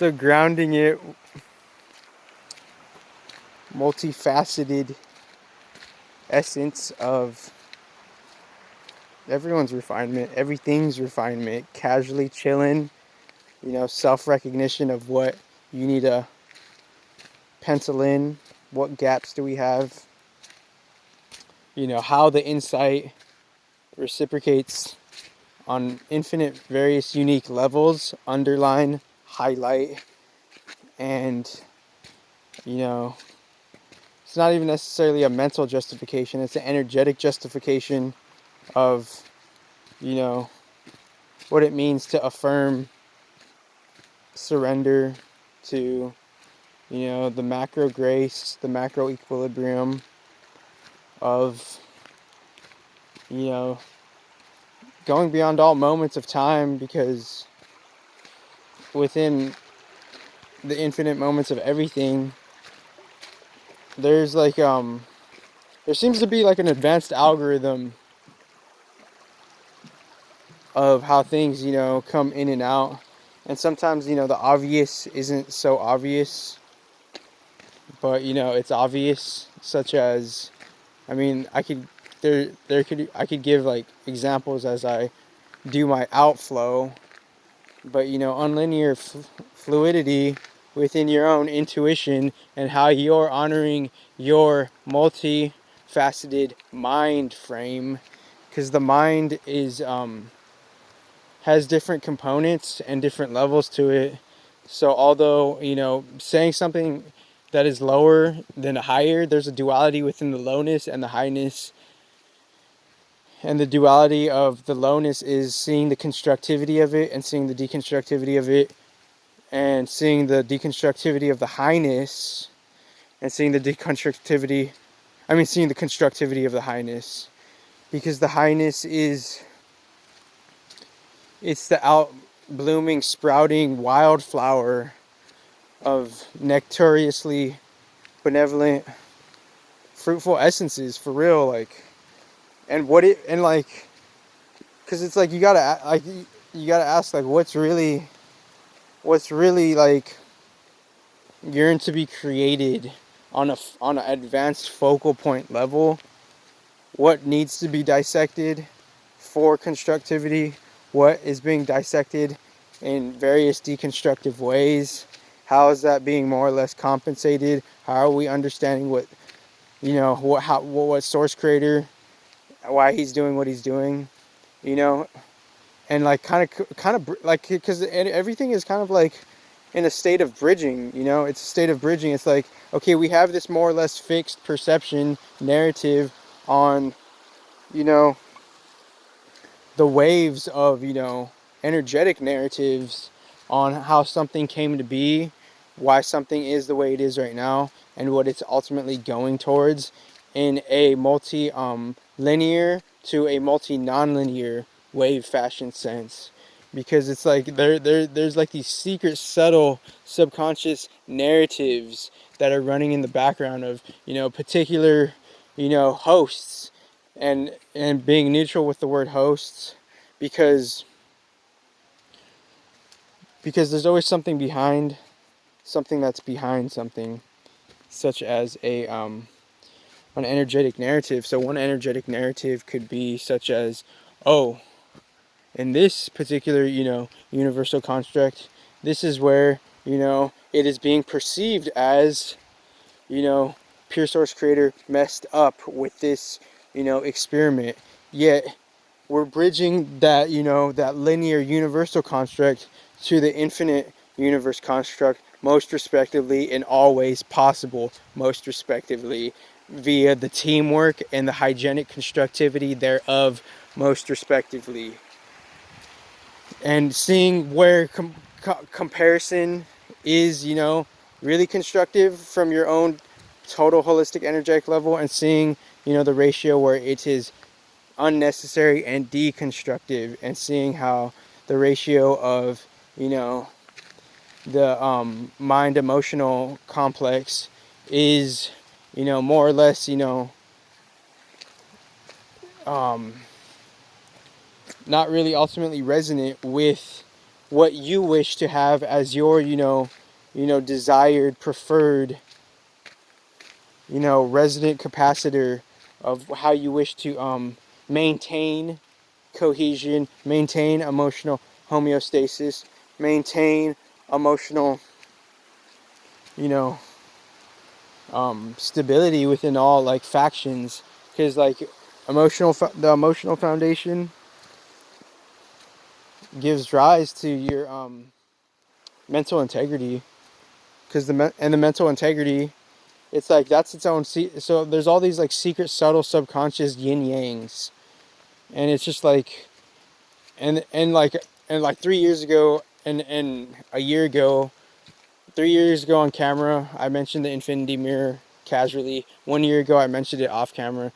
So grounding it, multifaceted essence of everyone's refinement, everything's refinement, casually chilling, self-recognition of what you need to pencil in, what gaps do we have, how the insight reciprocates on infinite various unique levels, underline, highlight, and it's not even necessarily a mental justification, it's an energetic justification of what it means to affirm surrender to the macro grace, the macro equilibrium of going beyond all moments of time, because within the infinite moments of everything, there's there seems to be like an advanced algorithm of how things come in and out, and sometimes the obvious isn't so obvious, but it's obvious, such as I could give like examples as I do my outflow, but unlinear fluidity within your own intuition and how you're honoring your multifaceted mind frame, because the mind is has different components and different levels to it. So although saying something that is lower than higher, there's a duality within the lowness and the highness. And the duality of the lowness is seeing the constructivity of it and seeing the deconstructivity of it, and seeing the deconstructivity of the highness and seeing the constructivity of the highness. Because the highness it's the out blooming, sprouting wildflower of nectariously benevolent, fruitful essences, for real. Because it's like you gotta ask, like, what's really like yearn to be created on an advanced focal point level. What needs to be dissected for constructivity? What is being dissected in various deconstructive ways? How is that being more or less compensated? How are we understanding what source creator, why he's doing what he's doing, and like kind of like, because everything is kind of like in a state of bridging. It's a state of bridging. It's like, okay, we have this more or less fixed perception narrative on the waves of energetic narratives on how something came to be, why something is the way it is right now, and what it's ultimately going towards, in a multi-linear to a multi-non-linear wave fashion sense. Because it's like there's like these secret, subtle, subconscious narratives that are running in the background of particular hosts, and being neutral with the word hosts, because there's always something behind something that's behind something, such as an energetic narrative. So one energetic narrative could be such as, oh, in this particular universal construct, this is where it is being perceived as pure source creator messed up with this experiment. Yet we're bridging that that linear universal construct to the infinite universe construct, most respectively, in all ways possible, most respectively, via the teamwork and the hygienic constructivity thereof, most respectively. And seeing where comparison is really constructive from your own total holistic energetic level, and seeing the ratio where it is unnecessary and deconstructive, and seeing how the ratio of the mind emotional complex is more or less not really ultimately resonant with what you wish to have as your, desired, preferred, resident capacitor of how you wish to maintain cohesion, maintain emotional homeostasis, maintain emotional, you know, stability within all like factions. Because like the emotional foundation gives rise to your mental integrity. Because the mental integrity, it's like that's its own. So there's all these like secret, subtle, subconscious yin yangs, and it's just like, and like 3 years ago, and a year ago, 3 years ago on camera, I mentioned the infinity mirror casually. 1 year ago, I mentioned it off camera.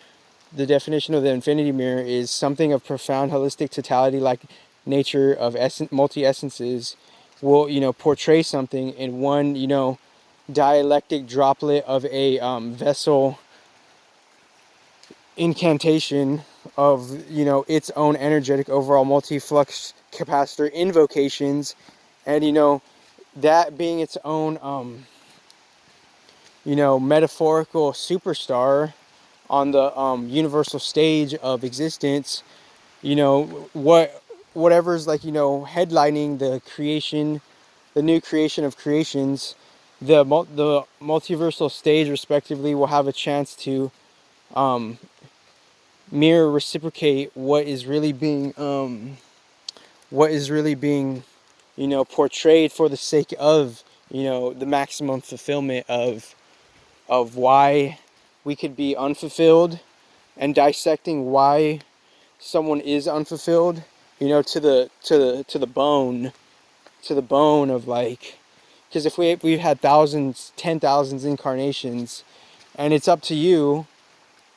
The definition of the infinity mirror is something of profound holistic totality, like nature of multi-essences, will portray something in one dialectic droplet of a vessel incantation of its own energetic overall multi-flux capacitor invocations, and that being its own metaphorical superstar on the universal stage of existence. Whatever's like headlining the new creation of creations, the multiversal stage respectively will have a chance to mirror, reciprocate what is really being portrayed for the sake of the maximum fulfillment of why we could be unfulfilled, and dissecting why someone is unfulfilled, to the bone of like, because if we've had thousands, 10,000s incarnations, and it's up to you,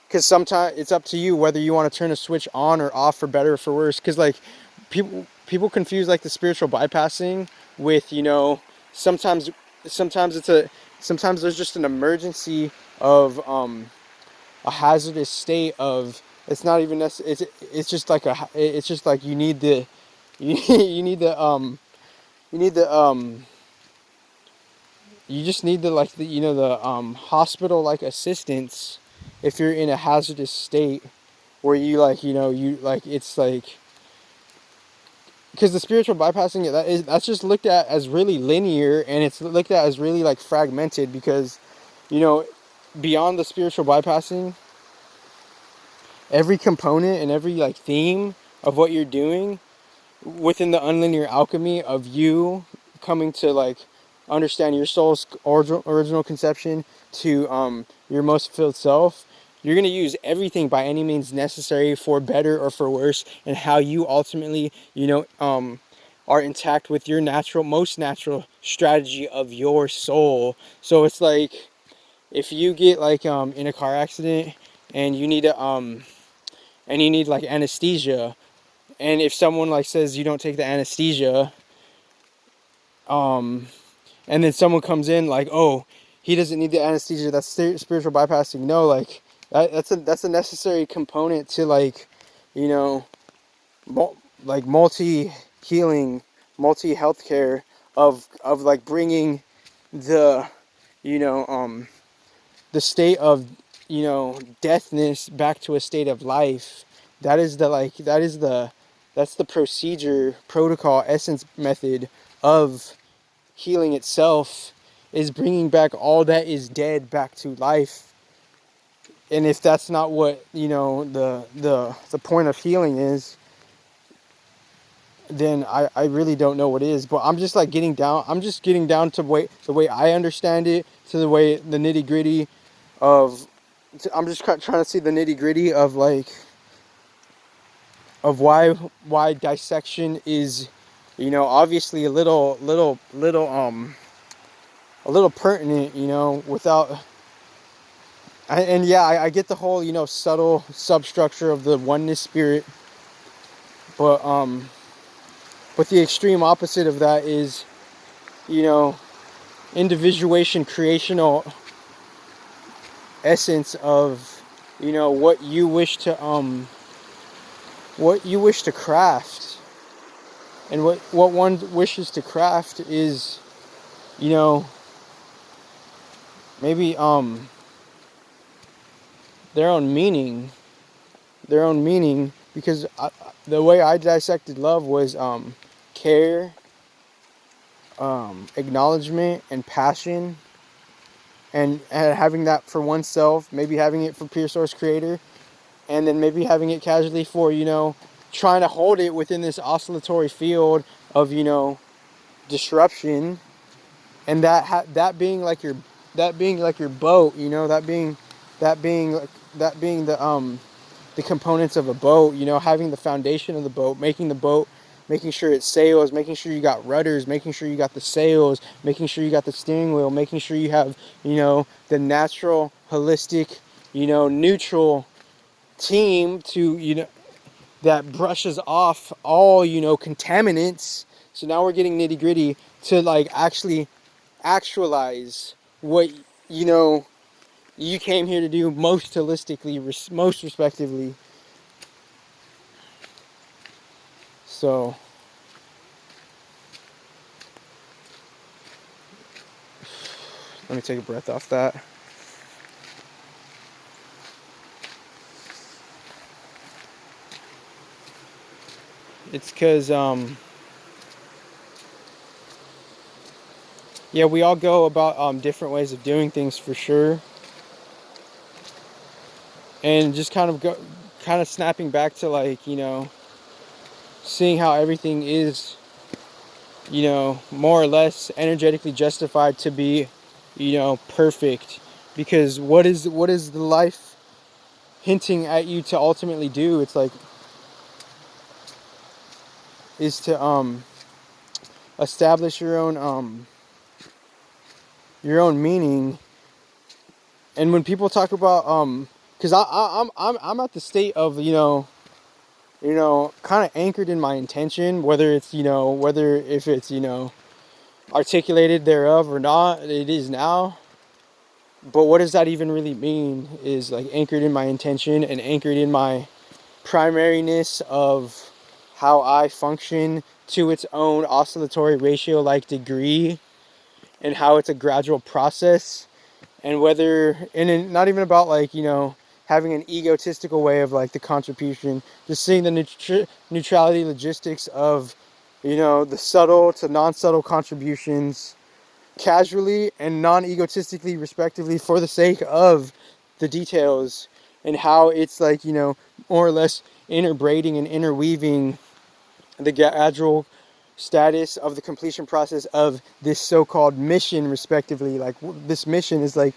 because sometimes it's up to you whether you want to turn a switch on or off, for better or for worse. Because like people confuse like the spiritual bypassing with sometimes sometimes there's just an emergency of a hazardous state of, it's not even it's just like it's just like you need the you need the you need the you just need the like the hospital like assistance if you're in a hazardous state where you like you like, it's like, because the spiritual bypassing, that's just looked at as really linear, and it's looked at as really like fragmented, because beyond the spiritual bypassing, every component and every like theme of what you're doing within the unlinear alchemy of you coming to like understand your soul's original conception to your most fulfilled self, you're going to use everything by any means necessary, for better or for worse, and how you ultimately are intact with your most natural strategy of your soul. So it's like, if you get like in a car accident and you need like anesthesia, and if someone like says you don't take the anesthesia, and then someone comes in like, oh, he doesn't need the anesthesia, that's spiritual bypassing. No, like that's a necessary component to like like multi healing, multi healthcare of like bringing the the state of deathness back to a state of life. That's the procedure, protocol, essence, method of healing itself, is bringing back all that is dead back to life. And if that's not what the point of healing is, then I really don't know what is. But I'm just getting down to the way I understand it, to the way the nitty gritty of, I'm just trying to see the nitty gritty of like, of why dissection is obviously a little pertinent, without, and yeah, I get the whole subtle substructure of the oneness spirit, but the extreme opposite of that is individuation, creational essence of what you wish to craft. And what one wishes to craft is, you know, maybe their own meaning, because the way I dissected love was care, acknowledgement, and passion, and having that for oneself, maybe having it for Pure Source Creator, and then maybe having it casually for, trying to hold it within this oscillatory field of, disruption, and that being like your boat, that being the components of a boat, having the foundation of the boat, making sure it sails, making sure you got rudders, making sure you got the sails, making sure you got the steering wheel, making sure you have, the natural, holistic, neutral team to, that brushes off all, contaminants. So now we're getting nitty gritty to like actually actualize what, you came here to do most holistically, most respectively. So let me take a breath off that. It's because, yeah, we all go about different ways of doing things for sure. And just kind of snapping back to like, seeing how everything is, more or less energetically justified to be, perfect. Because what is the life hinting at you to ultimately do? It's like, is to establish your own meaning. And when people talk about because I'm at the state of, kind of anchored in my intention, whether it's, whether if it's, articulated thereof or not, it is now. But what does that even really mean? Is like anchored in my intention and anchored in my primariness of how I function to its own oscillatory ratio like degree, and how it's a gradual process. And not even about like, having an egotistical way of like the contribution, just seeing the neutrality logistics of, the subtle to non-subtle contributions casually and non-egotistically respectively for the sake of the details, and how it's like, more or less interbraiding and interweaving the gradual status of the completion process of this so-called mission respectively. Like this mission is like,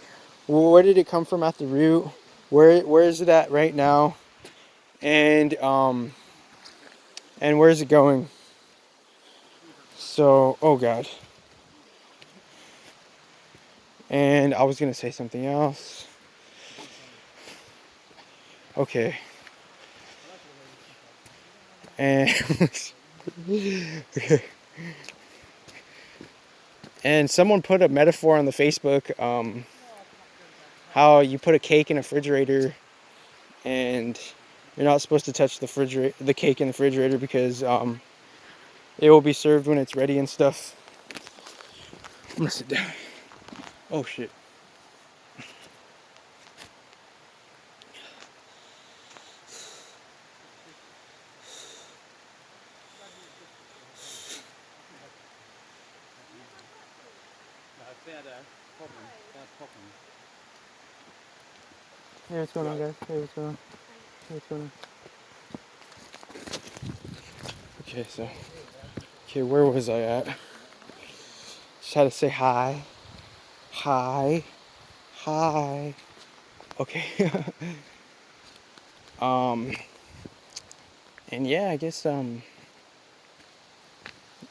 where did it come from at the root, where is it at right now, and where is it going? So, oh god, and I was gonna say something else. Okay. And okay. And someone put a metaphor on the Facebook, how you put a cake in a refrigerator, and you're not supposed to touch the cake in the refrigerator because it will be served when it's ready and stuff. I'm gonna sit down. Oh shit. Hey, what's going on, guys? Hey, what's going on? Hey, what's going on? Okay, where was I at? Just had to say hi. Hi. Hi. Okay. And yeah, I guess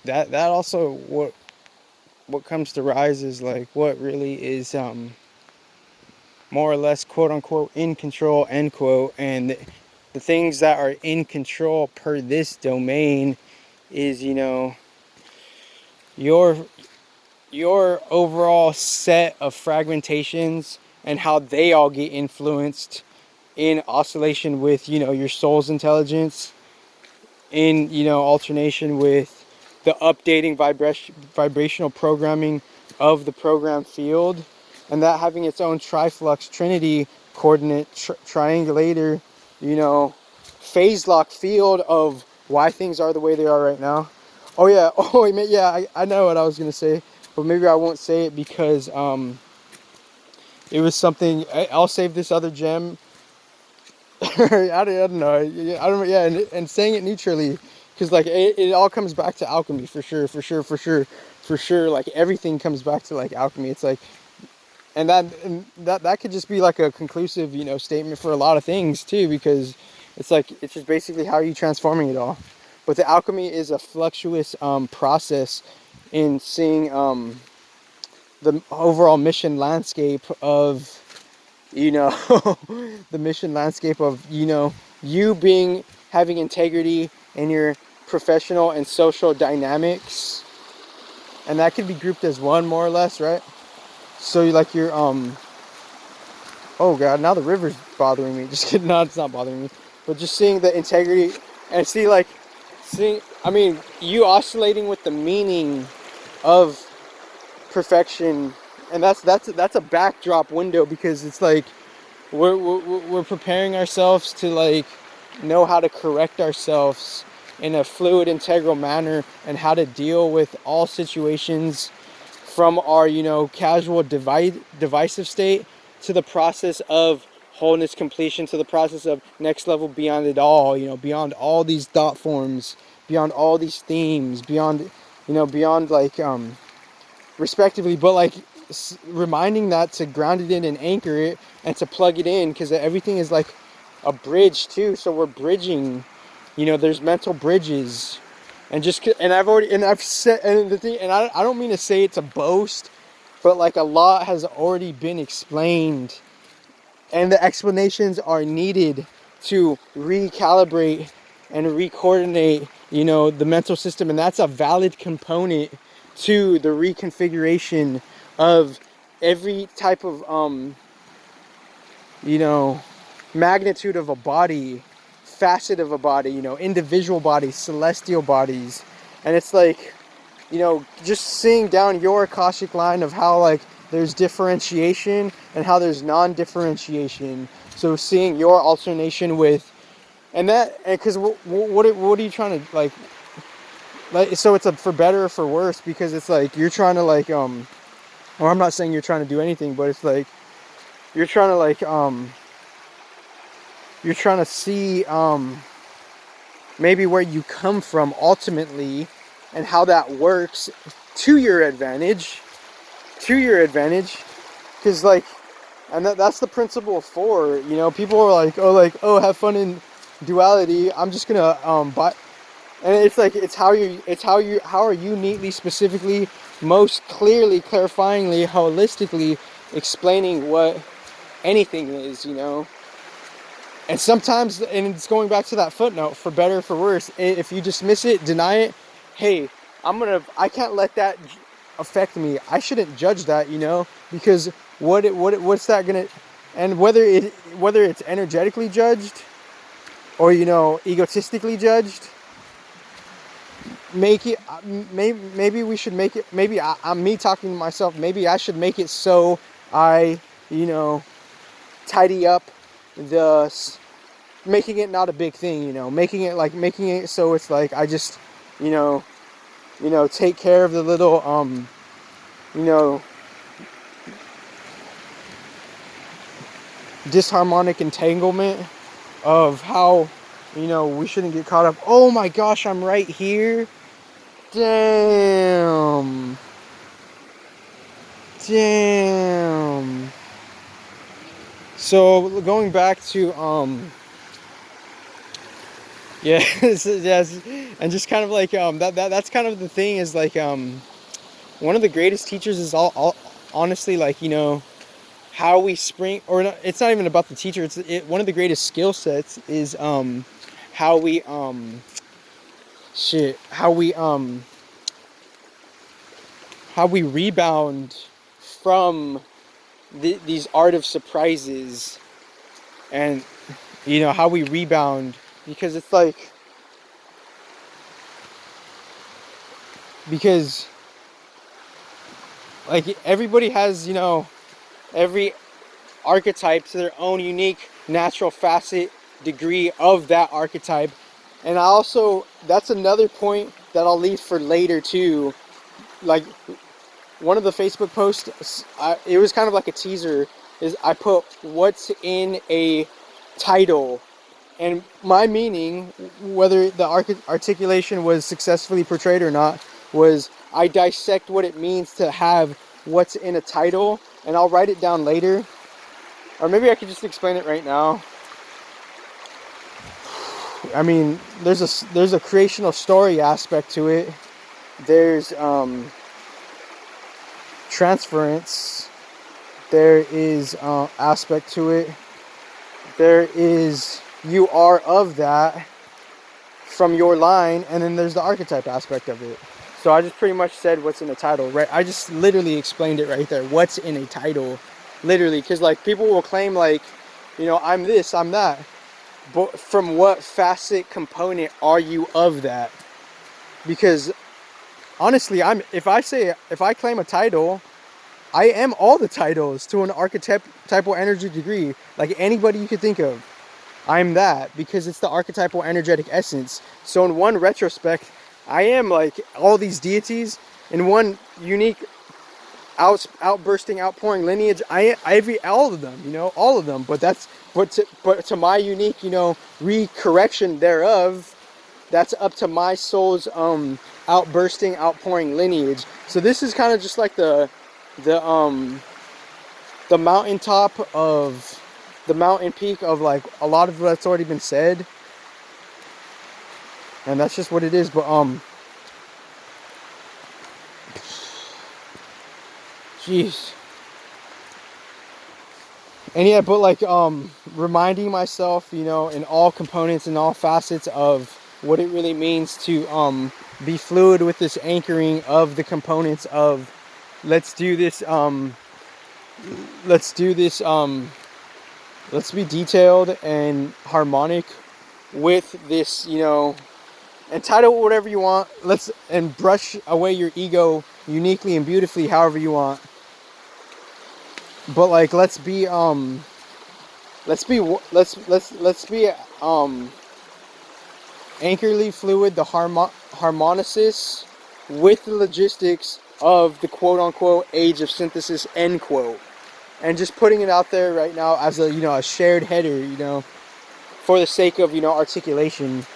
that also what comes to rise is like what really is more or less quote unquote in control, end quote. And the things that are in control per this domain is, your overall set of fragmentations and how they all get influenced in oscillation with, your soul's intelligence, in, alternation with the updating vibrational programming of the program field, and that having its own triflux trinity coordinate triangulator, phase lock field of why things are the way they are right now. Oh yeah, I know what I was gonna say, but maybe I won't say it because it was something. I'll save this other gem. I don't know. Yeah, and saying it neutrally, because like it all comes back to alchemy for sure. Like everything comes back to like alchemy. It's like, and that could just be like a conclusive, statement for a lot of things too, because it's like it's just basically how are you transforming it all. But the alchemy is a fluctuous process in seeing the overall mission landscape of the mission landscape of you having integrity in your professional and social dynamics, and that could be grouped as one more or less, right? So like your oh god, now the river's bothering me. Just kidding. No, it's not bothering me, but just seeing the integrity and I mean, you oscillating with the meaning of perfection, and that's a backdrop window, because it's like we're preparing ourselves to like know how to correct ourselves in a fluid, integral manner, and how to deal with all situations from our casual divisive state to the process of wholeness completion, to the process of next level beyond it all, beyond all these thought forms, beyond all these themes, beyond like respectively, but like reminding that to ground it in and anchor it and to plug it in, because everything is like a bridge too. So we're bridging, there's mental bridges, and I've said, and the thing, and I don't mean to say it to boast, but like a lot has already been explained, and the explanations are needed to recalibrate and recoordinate, the mental system, and that's a valid component to the reconfiguration of every type of magnitude of a body, facet of a body, individual bodies, celestial bodies. And it's like, just seeing down your Akashic line of how like there's differentiation and how there's non-differentiation. So seeing your alternation with, and because what are you trying to like, so it's a for better or for worse, because it's like you're trying to like or I'm not saying you're trying to do anything, but it's like you're trying to like you're trying to see maybe where you come from ultimately and how that works to your advantage, because like, and that's the principle for, people are like, oh, have fun in duality, I'm just gonna buy. And it's like, how are you neatly, specifically, most clearly, clarifyingly, holistically explaining what anything is, And sometimes, and it's going back to that footnote, for better or for worse, if you dismiss it, deny it, hey, I can't let that affect me. I shouldn't judge that, because what's that gonna, and whether it's energetically judged or, egotistically judged, make it, maybe we should make it, maybe I'm me talking to myself, maybe I should make it so I, tidy up making it not a big thing, making it so it's like I just, take care of the little, disharmonic entanglement of how, we shouldn't get caught up. Oh my gosh, I'm right here. Damn. So going back to yes, and just kind of like that's kind of the thing, is like one of the greatest teachers is all honestly, like, how we spring, or not, it's not even about the teacher, one of the greatest skill sets is how we how we rebound from these art of surprises, and how we rebound, because it's like because like everybody has, every archetype to their own unique natural facet degree of that archetype. And I also, that's another point that I'll leave for later too. Like one of the Facebook posts, it was kind of like a teaser, is I put what's in a title. And my meaning, whether the articulation was successfully portrayed or not, was I dissect what it means to have what's in a title, and I'll write it down later. Or maybe I could just explain it right now. I mean, there's a creational story aspect to it. There's transference. There is aspect to it. There is you are of that from your line, and then there's the archetype aspect of it. So I just pretty much said what's in a title, right? I just literally explained it right there. What's in a title, literally, because like people will claim like, I'm this, I'm that, but from what facet component are you of that? Because honestly, if I claim a title, I am all the titles to an archetypal energy degree, like anybody you could think of. I'm that, because it's the archetypal energetic essence. So in one retrospect, I am like all these deities. In one unique outbursting, outpouring lineage, I all of them, all of them. But to my unique, recorrection thereof, that's up to my soul's outbursting, outpouring lineage. So this is kind of just like the mountaintop of the mountain peak of like a lot of what's already been said, and that's just what it is. But jeez. And yeah, but like reminding myself, in all components and all facets of what it really means to be fluid with this anchoring of the components of let's do this, let's be detailed and harmonic with this, entitle it whatever you want. And brush away your ego uniquely and beautifully however you want. But like let's be anchorly fluid, the harmonicist with the logistics of the quote-unquote age of synthesis, end quote. And just putting it out there right now as a shared header, for the sake of articulation.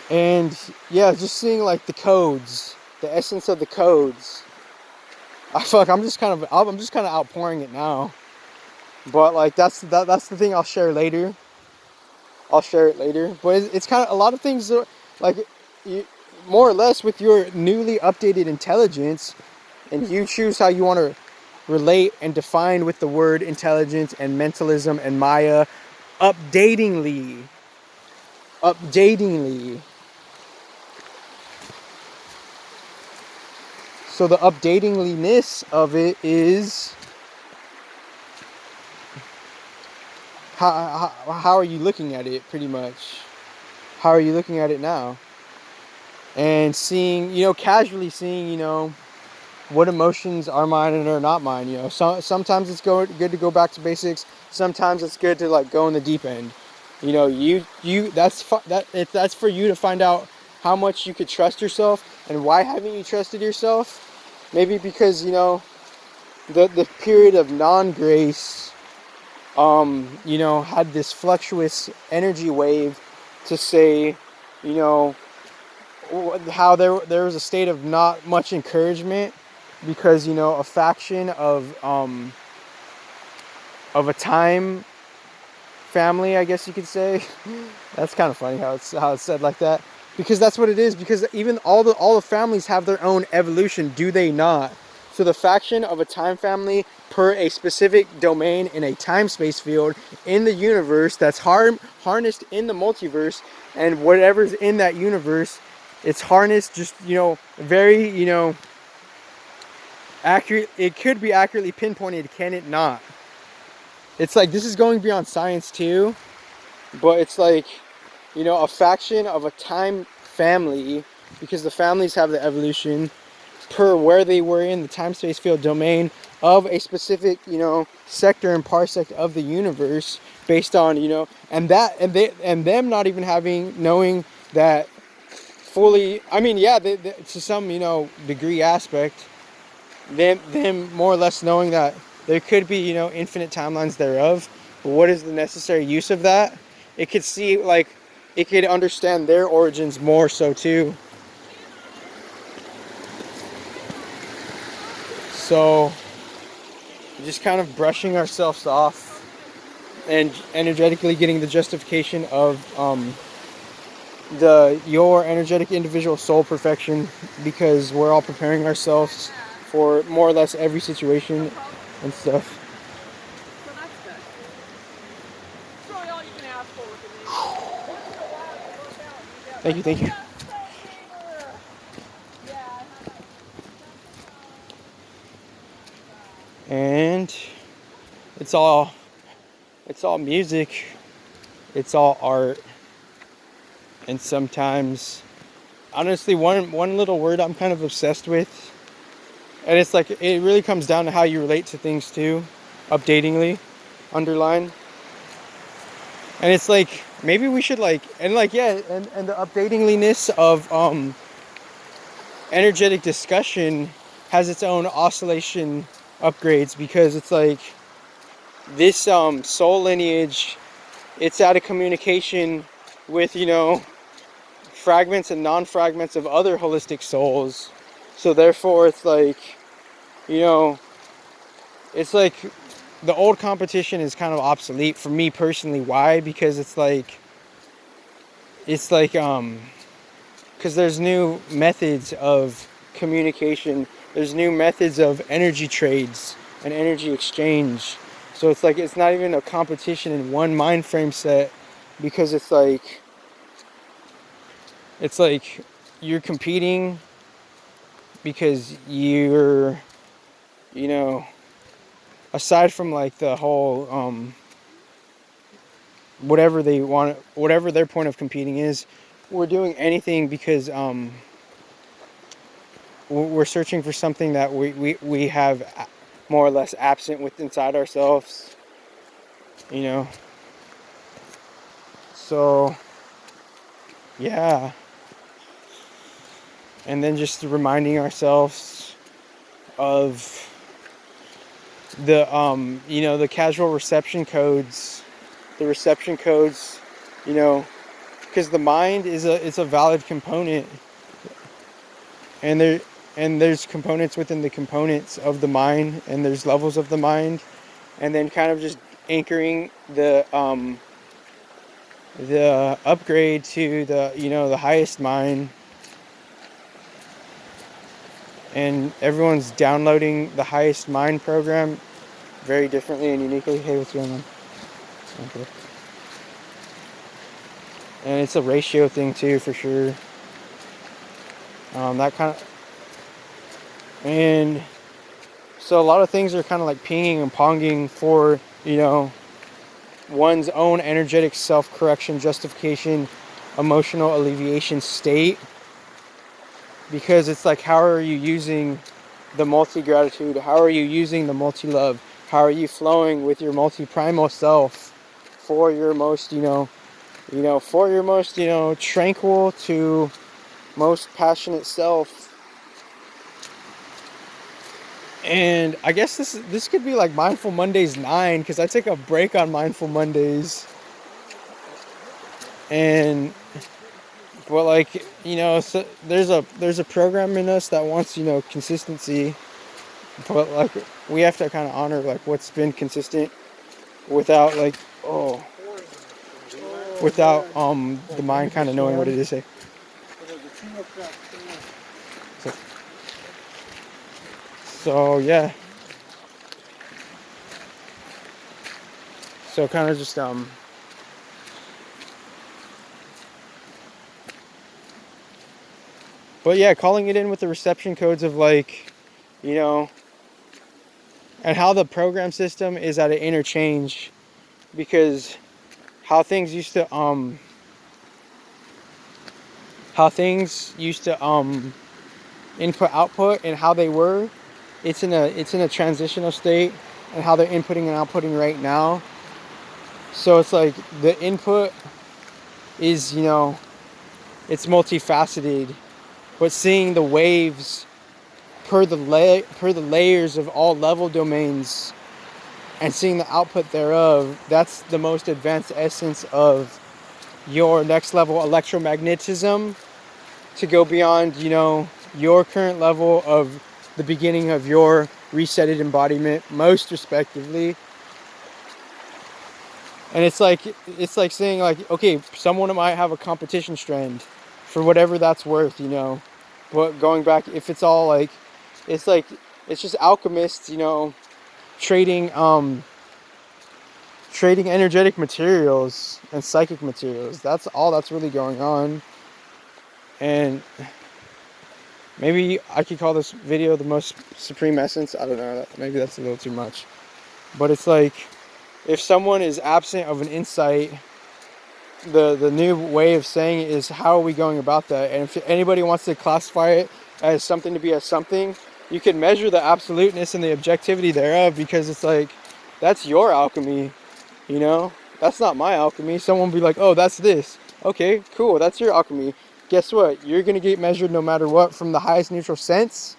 And yeah, just seeing like the codes, the essence of the codes. I'm just kind of outpouring it now. But like that's the thing I'll share later. I'll share it later. But it's kind of a lot of things that, like, more or less with your newly updated intelligence, and you choose how you want to relate and define with the word intelligence and mentalism and Maya updatingly. So the updatingliness of it is how are you looking at it, pretty much. How are you looking at it now? And seeing, casually seeing, what emotions are mine and are not mine. Sometimes it's good to go back to basics. Sometimes it's good to like go in the deep end. That's for you to find out how much you could trust yourself, and why haven't you trusted yourself? Maybe because the period of non-grace had this fluctuous energy wave to say, how there was a state of not much encouragement, because a faction of a time family, I guess you could say. That's kind of funny how it's said like that, because that's what it is. Because even all the families have their own evolution, do they not? So the faction of a time family per a specific domain in a time-space field in the universe that's harnessed in the multiverse, and whatever's in that universe, it's harnessed just, very, accurate. It could be accurately pinpointed, can it not? It's like, this is going beyond science too, but it's like, a faction of a time family, because the families have the evolution per where they were in the time-space field domain of a specific, sector and parsec of the universe, based on, and them not even knowing that fully. I mean, yeah, to some, degree aspect, them more or less knowing that there could be, infinite timelines thereof. But what is the necessary use of that? It could see, like, it could understand their origins more so too. So just kind of brushing ourselves off and energetically getting the justification of your energetic individual soul perfection, because we're all preparing ourselves for more or less every situation and stuff. Thank you. And it's all music, it's all art, and sometimes, honestly, one little word I'm kind of obsessed with, and it's like, it really comes down to how you relate to things too, updatingly, underline. And it's like, maybe we should, like, and like, yeah, and the updatingliness of energetic discussion has its own oscillation upgrades, because it's like, this soul lineage, it's out of communication with, fragments and non-fragments of other holistic souls. So therefore, it's like, it's like the old competition is kind of obsolete for me personally. Why? Because it's like because there's new methods of communication, there's new methods of energy trades and energy exchange. So it's like, it's not even a competition in one mind frame set, because it's like you're competing because you're, aside from like the whole whatever they want, whatever their point of competing is, we're doing anything because we're searching for something that we have more or less absent within inside ourselves, so yeah. And then just reminding ourselves of the the casual reception codes, because the mind is a valid component, and there's components within the components of the mind, and there's levels of the mind, and then kind of just anchoring the upgrade to the highest mind. And everyone's downloading the highest mind program very differently and uniquely. Hey, what's going on? Okay. And it's a ratio thing too, for sure. That kind of, and so a lot of things are kind of like pinging and ponging for, one's own energetic self-correction, justification, emotional alleviation state. Because it's like, how are you using the multi-gratitude? How are you using the multi-love? How are you flowing with your multi-primal self for your most, for your most, tranquil to most passionate self? And I guess this could be like Mindful Mondays 9, because I take a break on Mindful Mondays. And but like, so there's a program in us that wants, consistency, but like, we have to kind of honor like what's been consistent without like without the mind kind of knowing what it is. So yeah. So kind of just but yeah, calling it in with the reception codes of like, and how the program system is at an interchange, because how things used to how things used to input output and how they were. It's in a transitional state, and how they're inputting and outputting right now. So it's like the input is, it's multifaceted, but seeing the waves per the layers of all level domains and seeing the output thereof, that's the most advanced essence of your next level electromagnetism, to go beyond, your current level of the beginning of your resetted embodiment, most respectively. And it's like saying, like, okay, someone might have a competition strand for whatever that's worth, but going back, if it's all it's like it's just alchemists, trading trading energetic materials and psychic materials. That's all that's really going on. And maybe I could call this video the most supreme essence. I don't know, maybe that's a little too much. But it's like, if someone is absent of an insight, the new way of saying it is, how are we going about that? And if anybody wants to classify it as something to be as something, you can measure the absoluteness and the objectivity thereof, because it's like, that's your alchemy, that's not my alchemy. Someone will be like, oh, that's this. Okay, cool, that's your alchemy. Guess what? You're going to get measured no matter what from the highest neutral sense,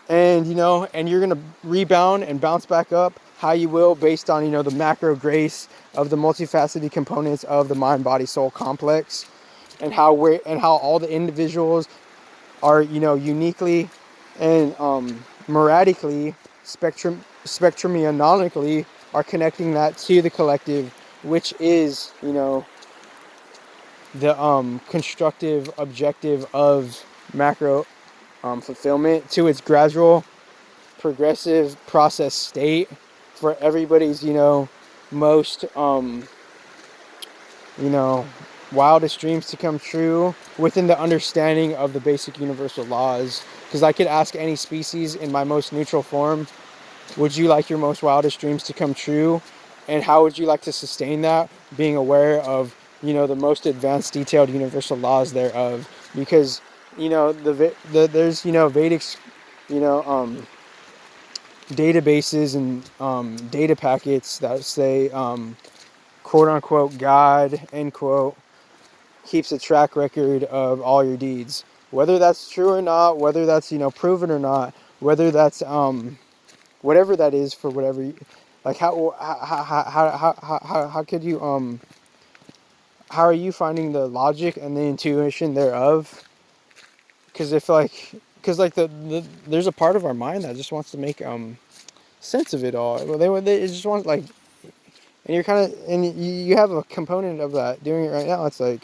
and and you're going to rebound and bounce back up how you will, based on the macro grace of the multifaceted components of the mind body soul complex, and how all the individuals are uniquely and meradically, spectrumionically, are connecting that to the collective, which is the constructive objective of macro fulfillment, to its gradual progressive process state, for everybody's most wildest dreams to come true, within the understanding of the basic universal laws. Because I could ask any species in my most neutral form, would you like your most wildest dreams to come true, and how would you like to sustain that, being aware of the most advanced detailed universal laws thereof? Because there's Vedic databases and data packets that say, quote unquote, God, end quote, keeps a track record of all your deeds. Whether that's true or not, whether that's proven or not, whether that's whatever that is, for whatever like, how could you how are you finding the logic and the intuition thereof? Because there's a part of our mind that just wants to make sense of it all. Well, they just want, like, and you're kind of, and you have a component of that doing it right now. It's like,